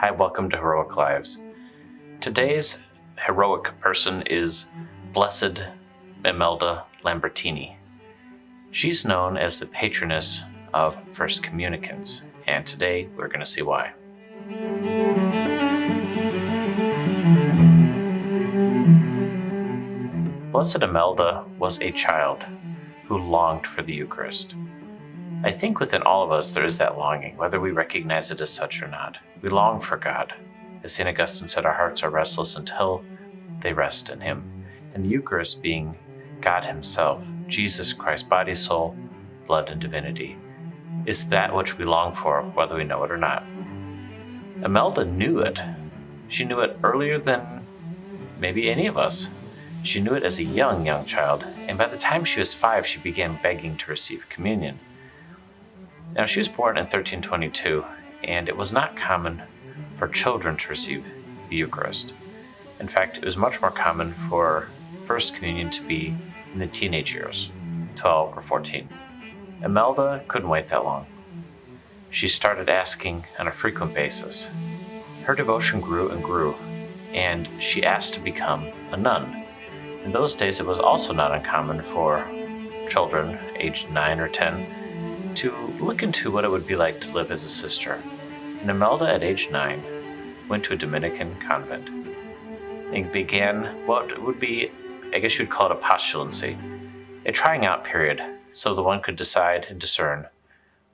Hi, welcome to Heroic Lives. Today's heroic person is Blessed Imelda Lambertini. She's known as the patroness of First Communicants, and today we're going to see why. Blessed Imelda was a child who longed for the Eucharist. I think within all of us there is that longing, whether we recognize it as such or not. We long for God. As St. Augustine said, our hearts are restless until they rest in Him. And the Eucharist being God Himself, Jesus Christ, body, soul, blood, and divinity, is that which we long for, whether we know it or not. Imelda knew it. She knew it earlier than maybe any of us. She knew it as a young child, and by the time she was 5, she began begging to receive communion. Now, she was born in 1322, and it was not common for children to receive the Eucharist. In fact, it was much more common for First Communion to be in the teenage years, 12 or 14. Imelda couldn't wait that long. She started asking on a frequent basis. Her devotion grew and grew, and she asked to become a nun. In those days, it was also not uncommon for children aged 9 or 10 to look into what it would be like to live as a sister. And Imelda, at age 9, went to a Dominican convent and began what would be, I guess you'd call it a postulancy, a trying out period so the one could decide and discern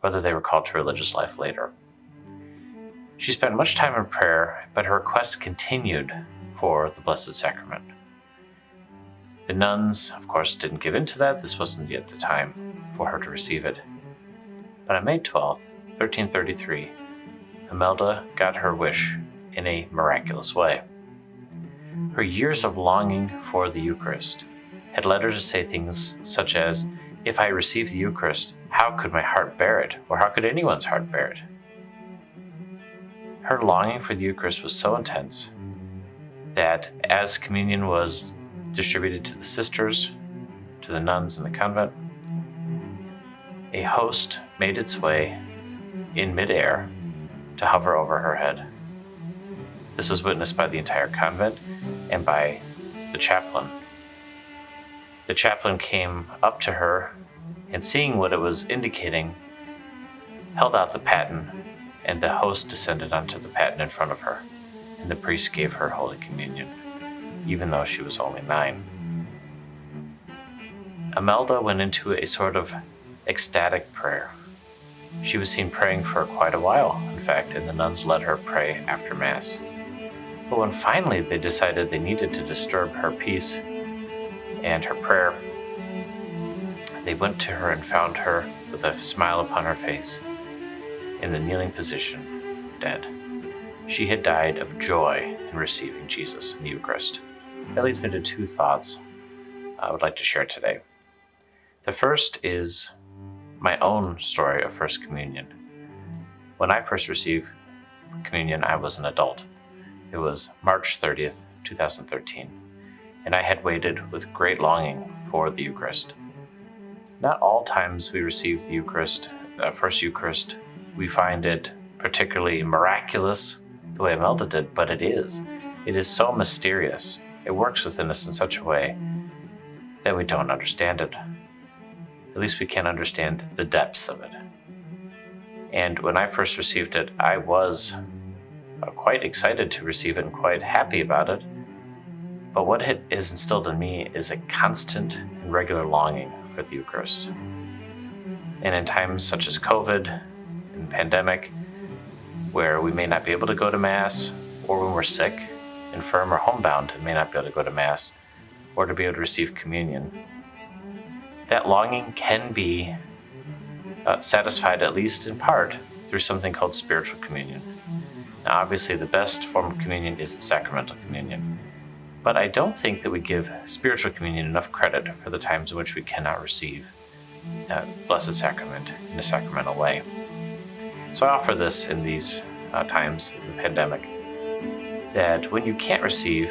whether they were called to religious life later. She spent much time in prayer, but her requests continued for the Blessed Sacrament. The nuns, of course, didn't give in to that. This wasn't yet the time for her to receive it. But on May 12th, 1333, Imelda got her wish in a miraculous way. Her years of longing for the Eucharist had led her to say things such as, "If I receive the Eucharist, how could my heart bear it? Or how could anyone's heart bear it?" Her longing for the Eucharist was so intense that as communion was distributed to the sisters, to the nuns in the convent, a host made its way in midair to hover over her head. This was witnessed by the entire convent and by the chaplain. The chaplain came up to her and, seeing what it was indicating, held out the paten, and the host descended onto the paten in front of her, and the priest gave her Holy Communion, even though she was only 9. Imelda went into a sort of ecstatic prayer. She was seen praying for quite a while, in fact, and the nuns let her pray after Mass. But when finally they decided they needed to disturb her peace and her prayer, they went to her and found her with a smile upon her face, in the kneeling position, dead. She had died of joy in receiving Jesus in the Eucharist. That leads me to 2 thoughts I would like to share today. The first is my own story of First Communion. When I first received communion, I was an adult. It was March 30th, 2013, and I had waited with great longing for the Eucharist. Not all times we receive the Eucharist, First Eucharist, we find it particularly miraculous the way Imelda did, but it is. It is so mysterious. It works within us in such a way that we don't understand it. At least we can't understand the depths of it. And when I first received it, I was quite excited to receive it and quite happy about it. But what it has instilled in me is a constant and regular longing for the Eucharist. And in times such as COVID and pandemic, where we may not be able to go to Mass, or when we're sick, infirm, or homebound and may not be able to go to Mass, or to be able to receive communion, that longing can be satisfied, at least in part, through something called spiritual communion. Now, obviously, the best form of communion is the sacramental communion, but I don't think that we give spiritual communion enough credit for the times in which we cannot receive Blessed Sacrament in a sacramental way. So I offer this in these times of the pandemic, that when you can't receive,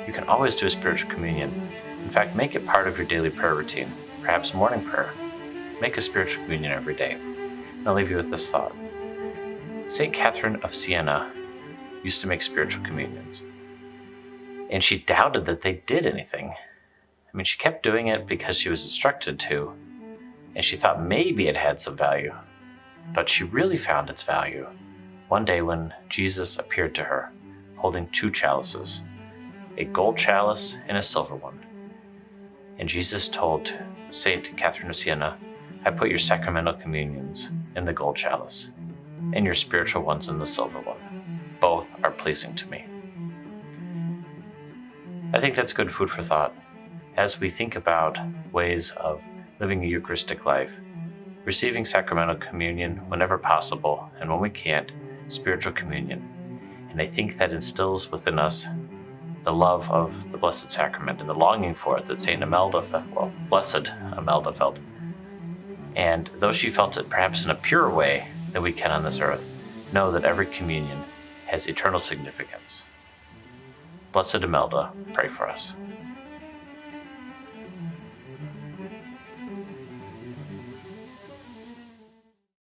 you can always do a spiritual communion. In fact, make it part of your daily prayer routine, perhaps morning prayer. Make a spiritual communion every day. And I'll leave you with this thought. St. Catherine of Siena used to make spiritual communions. And she doubted that they did anything. I mean, she kept doing it because she was instructed to, and she thought maybe it had some value. But she really found its value one day when Jesus appeared to her, holding two chalices, a gold chalice and a silver one. And Jesus told Saint Catherine of Siena, I put your sacramental communions in the gold chalice, and your spiritual ones in the silver one. Both are pleasing to me. I think that's good food for thought. As we think about ways of living a Eucharistic life, receiving sacramental communion whenever possible, and when we can't, spiritual communion. And I think that instills within us the love of the Blessed Sacrament and the longing for it that Saint Imelda felt, Blessed Imelda felt. And though she felt it perhaps in a purer way than we can on this earth, know that every communion has eternal significance. Blessed Imelda, pray for us.